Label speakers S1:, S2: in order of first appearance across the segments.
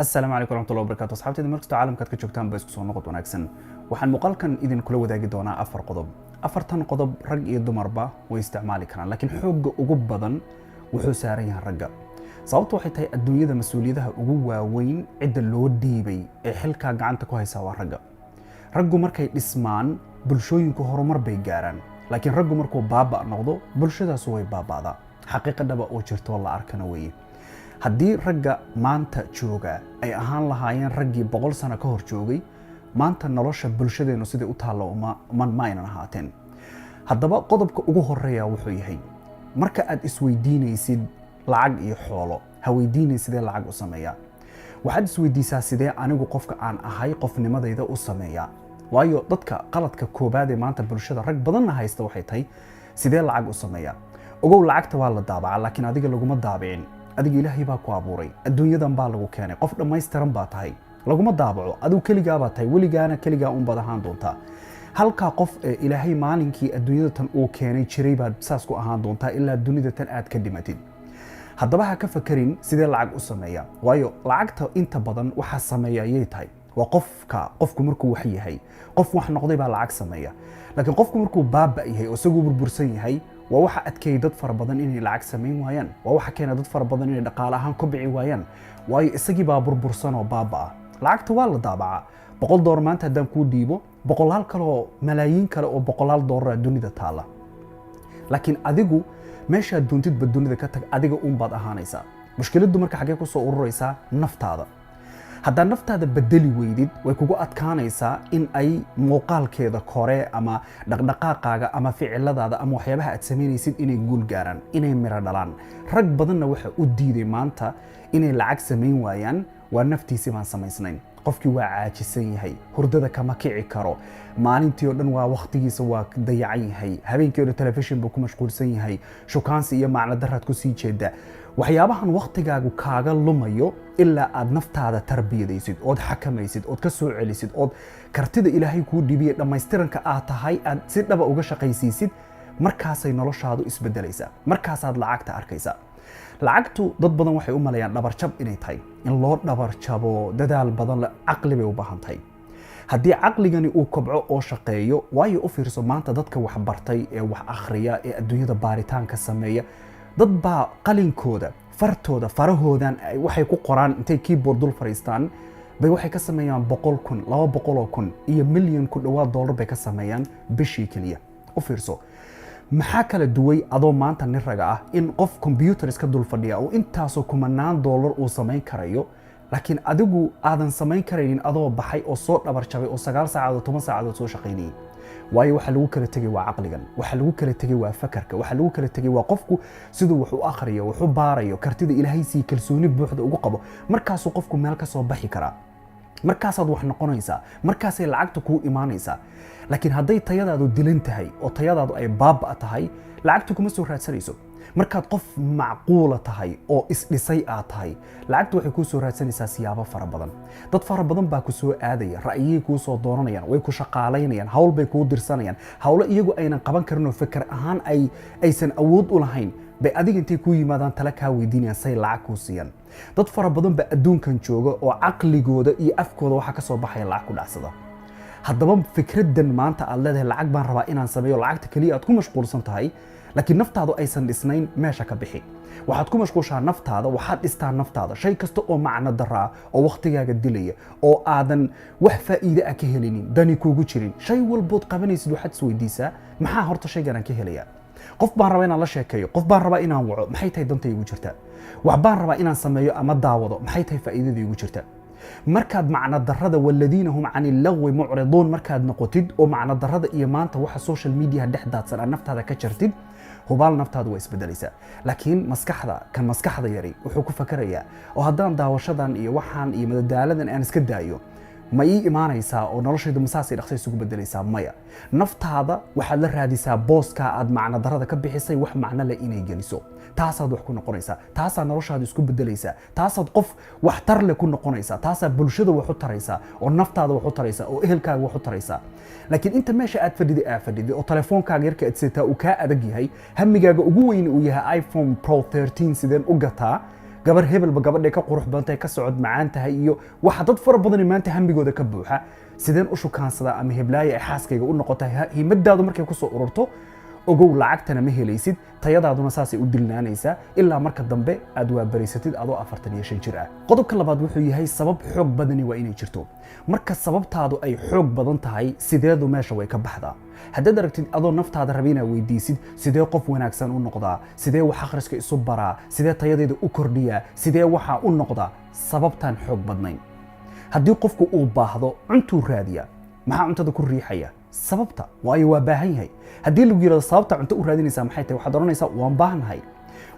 S1: السلام عليكم ورحمة الله وبركاته. أصحابتي مركز عالم كاد كجوجتان بس كسو نقط وناكسن waxaan muuqaalkan idin kula wadaagi doonaa afar qodob. Afartan qodob rag iyo dumarba way isticmaali karaan, laakiin xoogga ugu badan wuxuu saaran yahay ragga. Sababtu waxay tahay adduunyada mas'uuliyadaha ugu waaweyn cidda loo dhiibay ee xilka gacanta ku haysa waa ragga. Raggu markay dhismaan bulshooyinku horumar bay gaaraan, laakiin raggu markuu baaba noqdo bulshadaas way baabaadaa. Xaqiiqadaba oo jirto la arkana weeye. haddii ragga maanta jooga ay ahaan lahaayeen raggii 100 sano ka hor joogay, maanta nolosha bulshadeenu sidii u taalo ma aynan ahaateen. haddaba qodobka ugu horeeya wuxuu yahay marka aad isweydiinaysid lacag iyo xoolo, ha weydiinay sidee lacag u sameeyaa. waxaad isweydiisaa sidee anigu qofka aan ahay qofnimadayda u sameeyaa. waayo dadka qaladka koobaad ee maanta bulshada rag badanna haysta waxay tahay sidee lacag u sameeyaa. ogow lacagta waa la daabacaa, laakiin adiga laguma daabicin. adiga ilaahay baa ku abuuray, adduunyadan baa lagu keenay, qof dhammaystiran baa tahay, laguma daabaco. adigu keligaa baa tahay, weligaana keligaa un baad ahaan doontaa. halkaa qof ee ilaahay maalinkii adduunyada tan uu keenay jiray baad saas ku ahaan doontaa ilaa dunida tan aad ka dhimatid. haddaba ha ka fakerin sidee lacag u sameeya, waayo lacagta inta badan waxa sameeya ayay tahay waa qofku markuu wax yahay, qof wax noqday baa lacag sameeya. laakiin qofku markuu baaba yahay oo isagu burbursan yahay, waa waxa adkeey dad fara badan inay lacag sameyn waayaan, waa waxa keena dad fara badan inay dhaqaale ahaan ku bici waayaan, waayo isagii baa burbursan oo baaba ah. lacagta waa la daabacaa. $100 maanta haddaan kuu dhiibo, boqolaal kale oo malaayiin kale oo $100 dunida taala. laakiin adigu meeshaad doontidba dunida ka tag, adiga un baad ahaanaysaa. mushkiladdu marka xaggee ku soo ururaysaa naftaada. haddaad naftaada bedeli weydid, way kugu adkaanaysaa in ay muuqaalkeeda kore ama dhaqdhaqaaqaaga ama ficiladaada ama waxyaabaha aad samaynaysid inay guul gaaraan, inay miro dhalaan. rag badanna waxa u diiday maanta inay lacag samayn waayaan waa naftiisii baan samaysnayn. qofkii waa caajisan yahay, hurdada kama kici karo, maalintii oo dhan waa waqtigiisa waa dayacan yahay, habeenkii oo dhan telefishin buu ku mashquulsan yahay, shukaansi iyo macno daraad ku sii jeeda. waxyaabahan waqtigaagu kaaga lumayo ilaa aad naftaada tarbiyadaysid, ood xakamaysid, ood ka soo celisid, ood kartida ilaahay kuu dhiibiyay dhammaystiranka aad tahay aad si dhaba uga shaqaysiisid, markaasay noloshaadu isbedelaysaa, markaasaad lacagta arkaysaa. lacagtu dad badan waxay u maleeyaan dhabarjab inay tahay, in loo dhabarjabo dadaal badan la caqli bay u baahan tahay. haddii caqligani uu kobco oo shaqeeyo, waayo u fiirso maanta dadka wax bartay ee wax akhriya ee adduunyada baaritaanka sameeya, dad baa qalinkooda fartooda farahoodan waxay ku qoraan intay keyboard dul fariistaan bay waxay ka sameeyaan 100,000 200,000 iyo milyan ku dhawaad dollar bay ka sameeyaan bishii kaliya. u fiirso maxaa kala duway adoo maanta nin raga ah in qof computer iska dul fadhiya oo intaasoo kumanaan dollar uu samayn karayo, laakiin adigu aadan samayn karaynin adoo baxay oo soo dhabar jabay oo 9 saacadood 10 saacadood soo shaqaynayay. waayo waxa lagu kala tagay waa caqligan, waxa lagu kala tagay waa fakarka, waxa lagu kala tagay waa qofku siduu wax u akhriyo, wax u baarayo, kartida ilaahay si kalsooni buuxda ugu qabo, markaasuu qofku meel ka soo baxi karaa, markaasaad wax noqonaysaa, markaasay lacagta kuu imaanaysaa. laakiin hadday tayadaadu dilan tahay oo tayadaadu ay baaba tahay, lacagtu kuma soo raadsanayso. markaad qof macquula tahay oo isdhisay aad tahay, lacagtu waxay kuu soo raadsanaysaa siyaabo fara badan. dad fara badan baa ku soo aadaya, ra'yiyay kuu soo dooranayaan, way ku shaqaalaynayaan, hawl bay kuu dirsanayaan, hawlo iyagu aynan qaban karin oo fikir ahaan aysan awood u lahayn bay adiga intay kuu yimaadaan tala kaa weydiinayaan say lacag kuu siiyaan. dad fara badan baa adduunkan jooga oo caqligooda iyo afkooda waxa ka soo baxaya lacag ku dhacsada. haddaba fikraddan maanta aad leedahay lacag baan rabaa inaan sameeyo, lacagta kaliya aad ku mashquulsan tahay, laakiin naftaadu aysan dhisnayn, meesha ka bixi. waxaad ku mashquushaa naftaada, waxaad dhistaa naftaada. shay kasta oo macno daraa oo waqtigaaga dilaya oo aadan wax faa'iido ah ka helinin, dani kuugu jirin, shay walbood qabanaysid waxaad isweydiisaa maxaa horta shaygan aan ka helayaa. qof baan rabaa inaan la sheekeeyo, qof baan rabaa inaan waco, maxay tahay danta igu jirta. wax baan rabaa inaan sameeyo ama daawado, maxay tahay faa'iidada igu jirta. markaad macno darrada waladiina hum can illagwi mucriduun markaad noqotid oo macno darrada iyo maanta waxa social media dhex daadsan aad naftaada ka jartid, hubaal naftaadu waa isbedelaysaa. laakiin maskaxda yari wuxuu ku fakarayaa oo haddaan daawashadan iyo waxaan iyo madadaaladan aan iska daayo ma ii imaanaysaa oo noloshaydu masaasay dhaqso isugu bedelaysaa? maya. naftaada waxaad la raadisaa booska aad macno darrada ka bixisay wax macno leh inay geliso. taasaad wax ku noqonaysaa, taasaad noloshaada isku bedelaysaa, taasaad qof wax tar leh ku noqonaysaa, taasaad bulshada wax u taraysaa oo naftaada wax u taraysaa oo ehelkaaga wax u taraysaa. laakiin inta meesha aad fadhidi oo telefoonkaaga yarka aad sitaa uu kaa adag yahay, hamigaaga ugu weyn uu yahay iPhone Pro 13 sideen u gataa, gabar hebelba gabadhay ka qurux badantahay ka socod macaan tahay iyo waxa dad fara badan maanta hambigooda ka buuxa sideen u shukaansadaa ama heblaaya ay xaaskayga u noqotay himadaadu markay ku soo ururto ogow lacagtana ma helaysid tayadaaduna saasay u dilnaanaysaa ilaa marka dambe aad waabaraysatid adoo 45 jir ah qodobka labaad wuxuu yahay sabab xoog badani waa inay jirto marka sababtaadu ay xoog badan tahay sideedu meesha way ka baxdaa haddaad aragtid adoo naftaada rabina weydiisid sidee qof wanaagsan u noqdaa sidee wax akhriska isu baraa sidee tayadeeda u kordhiyaa sidee waxa u noqdaa sababtan xoog badnayn haddii qofku uu baahdo cuntuu raadiya maxaa cuntada ku riixaya sababta waayo waa baahan yahay haddii lagu yiraahdo sababta cunto u raadinaysaa maxay tahay waxaad oranaysaa waan baahanahay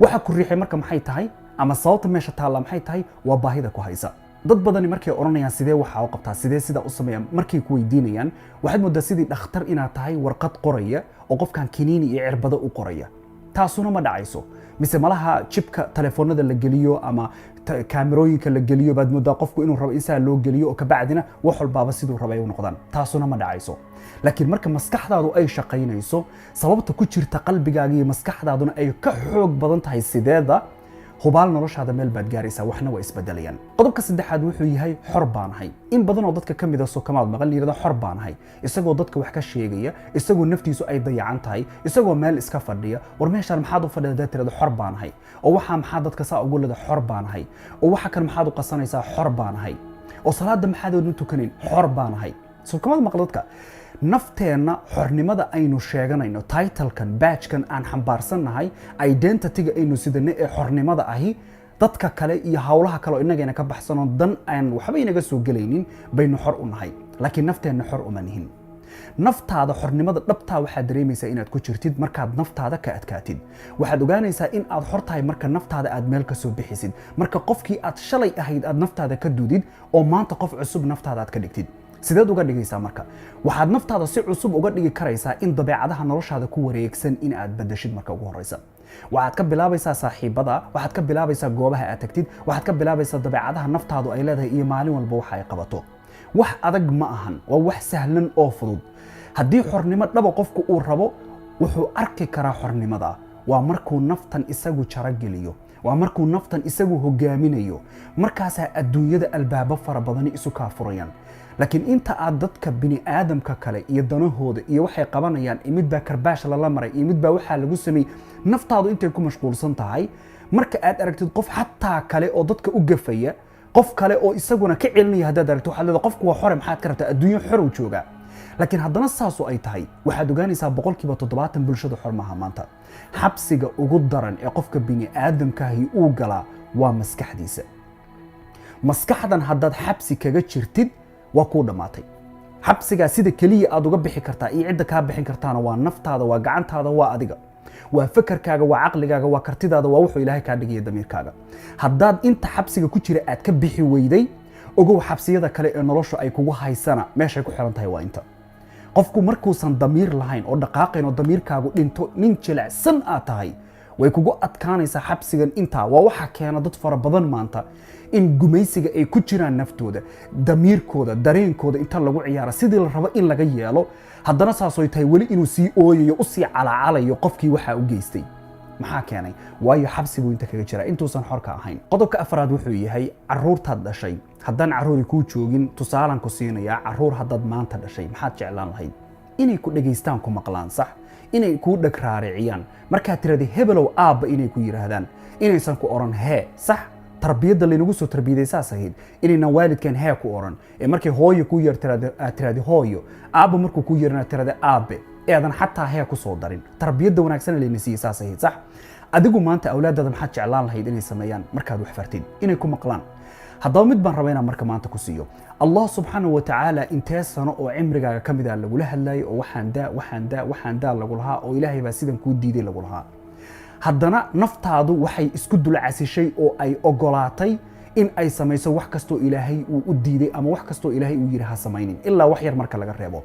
S1: waxa ku riixay marka maxay tahay ama sababta meesha taala maxay tahay waa baahida ku haysa dad badani markay oranayaan sidee waxa u qabtaa sidee sida u sameeyaan markay ku weydiinayaan waxaad moodaa sidii dhakhtar inaad tahay warqad qoraya oo qofkan kiniini iyo cirbado u qoraya taasuna ma dhacayso mise malaha chipka telefoonada la geliyo ama kaamirooyinka la geliyo baad moodaa qofku inuu rabo insaa loo geliyo oo ka bacdina wax walbaaba siduu rabay u noqdaan taasuna ma dhacayso laakiin marka maskaxdaadu ay shaqaynayso sababta ku jirta qalbigaaga iyo maskaxdaaduna ay ka xoog badan tahay sideeda hubaal noloshaada meel baad gaaraysaa waxna waa isbedelayaan qodobka saddexaad wuxuu yahay xor baanahay in badan oo dadka ka mid ah Soomaaliyeed maqal yiraahdo xor baanahay isagoo dadka wax ka sheegaya isagoo naftiisu ay dayacan tahay isagoo meel iska fadhiya war meeshaan maxaad u fadhidaa tirada xor baanahay oo waxa maxaa dadka saa ugu leedahay xor baanahay oo waxa kan maxaad u qasanaysaa xor baanahay oo salaada maxaad u tukanin xor baanahay Soomaaliyeed maqal dadka nafteena xornimada aynu sheeganayno title-kan badge-kan aan xambaarsannahay identity-ga aynu sidane ee xornimada ahi dadka kale iyo hawlaha kale oo inageena ka baxsano dan aan waxba inaga soo galaynin baynu xor u nahay laakiin nafteena xor uma nihin naftaada xornimada dhabtaa waxaad dareemaysaa inaad ku jirtid markaad naftaada ka adkaatid waxaad ogaanaysaa in aad xor tahay marka naftaada aad meel ka soo bixisid marka qofkii aad shalay ahayd aad naftaada ka duudid oo maanta qof cusub naftaada aad ka dhigtid sideed uga dhigaysaa marka waxaad naftaada si cusub uga dhigi karaysaa in dabeecadaha noloshaada ku wareegsan in aad bedeshid marka ugu horeysa waxaad ka bilaabaysaa saaxiibada waxaad ka bilaabaysaa goobaha aad tagtid waxaad ka bilaabaysaa dabeecadaha naftaadu ay leedahay iyo maalin walba waxa ay qabato wax adag ma ahan waa wax sahlan oo fudud haddii xornimo dhaba qofku uu rabo wuxuu arki karaa xornimada waa markuu naftan isagu jarageliyo waa markuu naftan isagu hogaaminayo markaasaa adduunyada albaabo fara badani isu kaafurayaan laakiin inta aad dadka bini aadamka kale iyo danahooda iyo waxay qabanayaan mid baa karbaash la maray iyo mid baa waxa lagu sameeyay naftaadu intay ku mashquulsan tahay marka aad aragtid qof xataa kale oo dadka u gafaya qof kale oo isaguna ka celinaya hadaad aragto waxa leedahay qofku waa xore maxaad ka rabtaa adduunyo xor u jooga laakiin haddana saas oo ay tahay waxaad ogaanaysaa 70% bulshada xor maaha maanta xabsiga ugu daran ee qofka bini aadamkaahi uu galaa waa maskaxdiisa maskaxdan haddaad xabsi kaga jirtid waa ku dhamaatay xabsiga sida kaliya aad uga bixi kartaa iyo cidda ka bixin kartaana waa naftaada waa gacantaada waa adiga waa fakarkaaga waa aqligaaga waa kartidaada waa wuxuu Ilaahay ka dhigay damiirkaaga haddaad inta xabsiga ku jira aad ka bixi weyday ogow xabsiyada kale ee nolosha ay kugu haysana meesha ay ku xiran tahay waa inta qofku markuusan damiir lahayn oo dhaqaaqayn oo damiirkaagu dhinto nin jilicsan aad tahay way kugu adkaanaysaa xabsigan inta waa waxa keena dad fara badan maanta in gumaysiga ay ku jiraan naftooda damiirkooda dareenkooda inta lagu ciyaaro sidii la rabo in laga yeelo haddana saasoo tahay wali inuu sii ooyayo u sii calaacalayo qofkii waxa u geystay maxaa keenay waayo xabsigu inta kaga jira intuusan xorka ahayn qodobka afraad wuxuu yahay caruurtaad dhashay haddaan caruuri kuu joogin tusaalan ku siinayaa caruur haddaad maanta dhashay maxaad jeclaan lahayd inay ku dhageystaan ku maqlaan sax inay kuu dhag raariciyaan markaad tirada hebelow aabba inay ku yiraahdaan inaysan ku oran hee sax tarbiyada laynagu soo tarbiyaday saas ahayd inayna waalidkeen hee ku oran ee markay hooyo ku yar tirada hooyo aabba markuu ku yarna tirada aabe eedan xataa hee ku soo darin tarbiyada wanaagsan layna siiyay saas ahayd sax adigu maanta awlaadada maxaad jeclaan lahayd inay sameeyaan markaad wax fartid inay ku maqlaan haddaba mid baan rabaa inaan marka maanta ku siiyo allah subxaanahu wa tacaala intee sano oo cimrigaaga ka mid ah lagula hadlayay oo waxaan daa lagu lahaa oo ilaahay baa sidan kuu diiday lagu lahaa haddana naftaadu waxay isku dulcasishay oo ay ogolaatay in ay samayso wax kastoo ilaahay uu u diiday ama wax kastoo ilaahay uu yiri ha samaynin ilaa wax yar marka laga reebo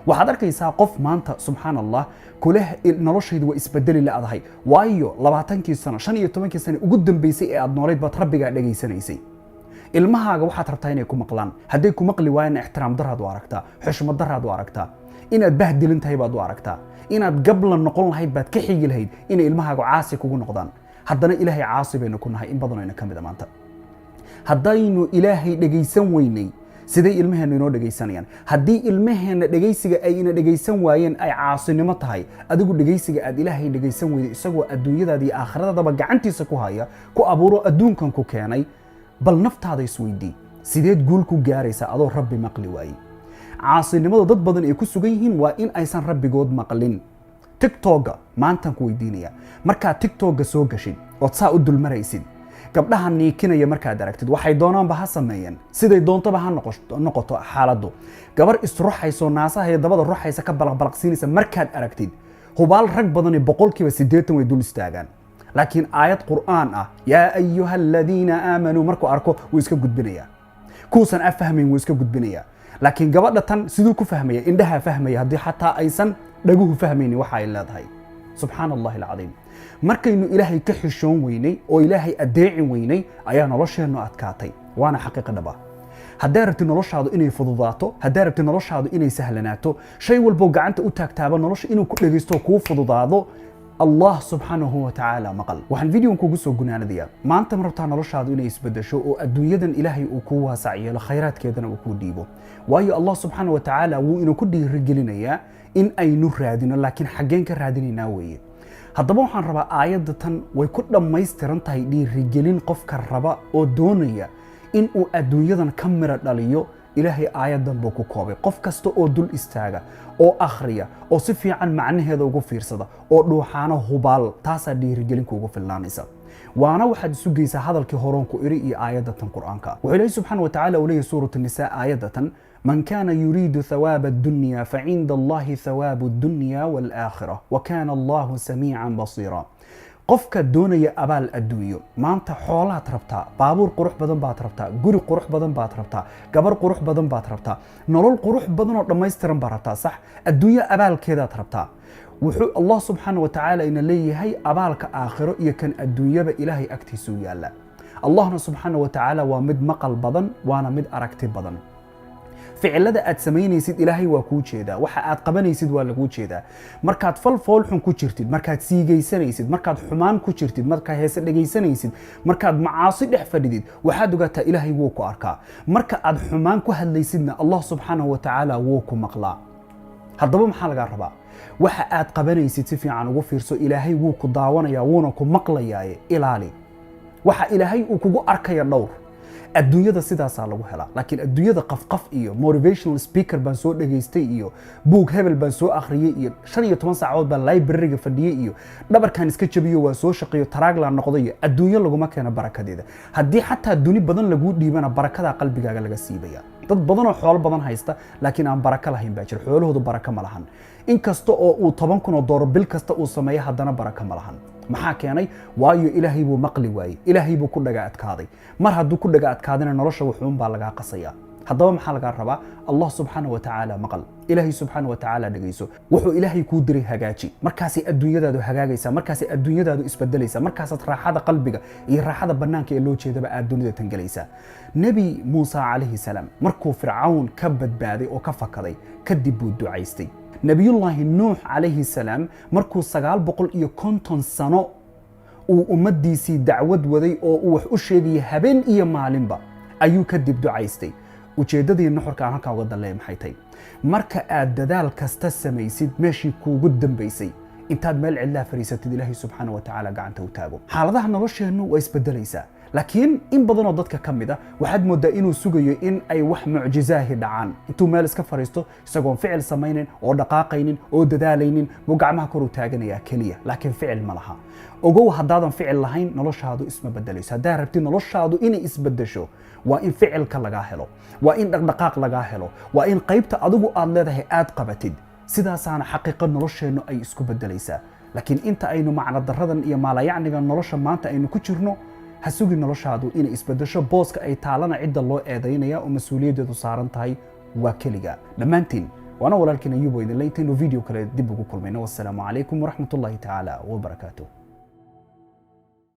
S1: waxaad arkaysaa qof maanta subxaan allah kule noloshaydu waa isbedeli laadahay waayo 20 sano 15 sano ugu dambeysay ee aad nooleed baad rabbigaa dhageysanaysay ilmahaaga waxaad rabtaa inay ku maqlaan hadday ku maqli waayeen ixtiraam daraad u aragtaa xushmad daraad u aragtaa inaad bahdilan tahay baad u aragtaa inaad gablan noqon lahayd baad ka xigi lahayd inay ilmahaaga caasi kugu noqdaan haddana ilaahay caasi baynu ku nahay in badanayna ka mid a maanta haddaynu ilaahay dhegaysan weynay siday ilmaheena inoo dhegaysanayaan haddii ilmaheena dhegaysiga ay ina dhegaysan waayeen ay caasinimo tahay adigu dhegaysiga aad ilaahay dhegaysan weyday isagoo adduunyadaada iyo aakhiradaadaba gacantiisa ku haya ku abuuro adduunkan ku keenay bal naftaada isweydii sideed guul ku gaaraysaa adoo rabbi maqli waayey caasinimada dad badan ay ku sugan yihiin waa in aysan rabbigood maqlin tiktoka maantaan ku weydiinaya markaad tiktoka soo gashid ood saa u dulmaraysid gabdhaha niikinaya markaad aragtid waxay doonaanba ha sameeyeen siday doontaba ha noqoto xaaladdu gabar isruxayso naasaha iyo dabada ruxaysa ka balaqbalaqsiinaysa markaad aragtid hubaal rag badani 80% way dul istaagaan laakiin aayad qur'aan ah yaa ayuha aladiina aamanuu markuu arko wuu iska gudbinaya kuusan afahmayn wuu iska gudbinaya laakiin gabadha tan siduu ku fahmaya indhaha fahmaya haddii xataa aysan dhaguhu fahmaynin waxa ay leedahay subxaan allahi alcadiim markaynu ilaahay ka xishoon weynay oo ilaahay adeecin weynay ayaa nolosheennu adkaatay waana xaqiiqa dhab ah haddaa rabtid noloshaadu inay fududaato haddaa rabtid noloshaadu inay sahlanaato shay walboo gacanta u taagtaaba nolosha inuu ku dhegaysto kuu fududaado allah subxaanahu wa tacaala maqal waxaan videon kugu soo gunaanadayaa maanta ma rabtaa noloshaadu inay isbedesho oo adduunyadan ilaahay uu kuu waasac yeelo khayraadkeedana uu kuu dhiibo waayo allah subxaanahu wa tacaala wuu inuu ku dhiirigelinayaa in aynu raadino laakiin xaggeen ka raadinaynaa weeye haddaba waxaan rabaa aayadda tan way ku dhammaystiran tahay dhiirigelin qofka raba oo doonaya in uu adduunyadan ka miro dhaliyo ilaahay aayadan buu ku koobay qof kasta oo dul istaaga oo akhriya oo si fiican macnaheeda ugu fiirsada oo dhuuxaano hubaal taasaa dhiirigelin kuugu filnaanaysa waana waxaad isu geysaa hadalkii horoonku iri iyo aayadda tan qur'aanka wuxuu ilaahay subxaana wa tacaala uu leeyahay suuratu nisaa aayadda tan من كان يريد ثواب الدنيا فعند الله ثواب الدنيا والآخرة وكان الله سميعا بصيرا قفك دونيا أبال الدنيا ما أنت حولات ربطها بابور قروح بدن بات ربطها قري قروح بدن بات ربطها قبر قروح بدن بات ربطها نرول قروح بدن لما يسترن بربطها صح الدنيا أبال كذا ربطها وحو الله سبحانه وتعالى إن لي هي أبالك آخرة يكن الدنيا بإلهي أكتسو يالا الله سبحانه وتعالى ومد مقل بدن وانا مد أركتي بدن ficilada aad samaynaysid ilaahay waa kuu jeedaa waxa aad qabanaysid waa lagu jeedaa markaad fool xun ku jirtid markaad siigaysanaysid markaad xumaan ku jirtid markaad heese dhagaysanaysid markaad macaasi dhex fadhidid waxaad ogaataa ilaahay wuu ku arkaa marka aad xumaan ku hadlaysidna allah subxaanahu wa tacaala wuu ku maqlaa haddaba maxaa lagaa rabaa waxa aad qabanaysid si fiican ugu fiirso ilaahay wuu ku daawanayaa wuuna ku maqlayaaye ilaali waxa ilaahay uu kugu arkaya dhowr adduunyada sidaasaa lagu helaa laakiin adduunyada qafqaf iyo motivational speaker baan soo dhageystay iyo buug hebel baan soo akhriyay iyo 15 saacadood baan library-ga fadhiyay iyo dhabarkan iska jabiyo waa soo shaqeeyo taraagla noqday adduunyo laguma keeno barakadeeda haddii xataa duni badan lagu dhiibana barakada qalbigaaga laga siibaya dad badan oo xoolo badan haysta laakiin aan baraka lahayn baa jir xoolahoodu baraka ma lahan inkasta oo uu $10,000 bil kasta uu sameeyo haddana baraka ma lahan maxaa keenay waayo ilaahay buu maqli waayey ilaahay buu ku dhaga adkaaday mar hadduu ku dhaga adkaadana nolosha wuxuun baa lagaa qasaya haddaba maxaa lagaa rabaa allah subxaanahu wa tacaala maqal ilaahay subxaanahu wa tacaala dhagayso wuxuu ilaahay kuu diray hagaaji markaasay adduunyadaadu hagaagaysaa markaasay adduunyadaadu isbedelaysaa markaasaad raaxada qalbiga iyo raaxada bannaanka ee loo jeedaba aad dunida tangelaysaa nebi muuse calayhi salaam markuu fircawn ka badbaaday oo ka fakaday kadib buu ducaystay nabiyullaahi nuux calayhi salaam markuu 950 sano uu ummadiisii dacwad waday oo uu wax u sheegayay habeen iyo maalinba ayuu kadib ducaystay ujeedadii nuxurka aan halkaa uga dalleeyay maxay tahay marka aad dadaal kasta samaysid meeshii kuugu dambaysay intaad meel cidlaa fariisatid ilaahay subxaanahu wa tacaala gacanta u taago xaaladaha nolosheennu waa isbedelaysaa laakiin in badan oo dadka ka mid ah waxaad moodaa inuu sugayo in ay wax mucjizaahi dhacaan intuu meel iska fariisto isagoon ficil samaynin oo dhaqaaqaynin oo dadaalaynin buu gacmaha kor u taaganayaa keliya laakiin ficil ma laha ogow haddaadan ficil lahayn noloshaadu isma bedelayso haddaa rabtid noloshaadu inay isbedesho waa in ficilka lagaa helo waa in dhaqdhaqaaq lagaa helo waa in qaybta adigu aad leedahay aad qabatid sidaasaana xaqiiqo nolosheennu ay isku bedelaysaa laakiin inta aynu macno daradan iyo maalayacniga nolosha maanta aynu ku jirno ha sugi noloshaadu inay isbedesho booska ay taalana cidda loo eedaynaya oo mas-uuliyaddeedu saaran tahay waa keliga dhammaantiin waana walaalkiin ayuub oo idinla intaynu video kale dib ugu kulmayno wassalaamu calaykum waraxmatullaahi tacaala wabarakaatuh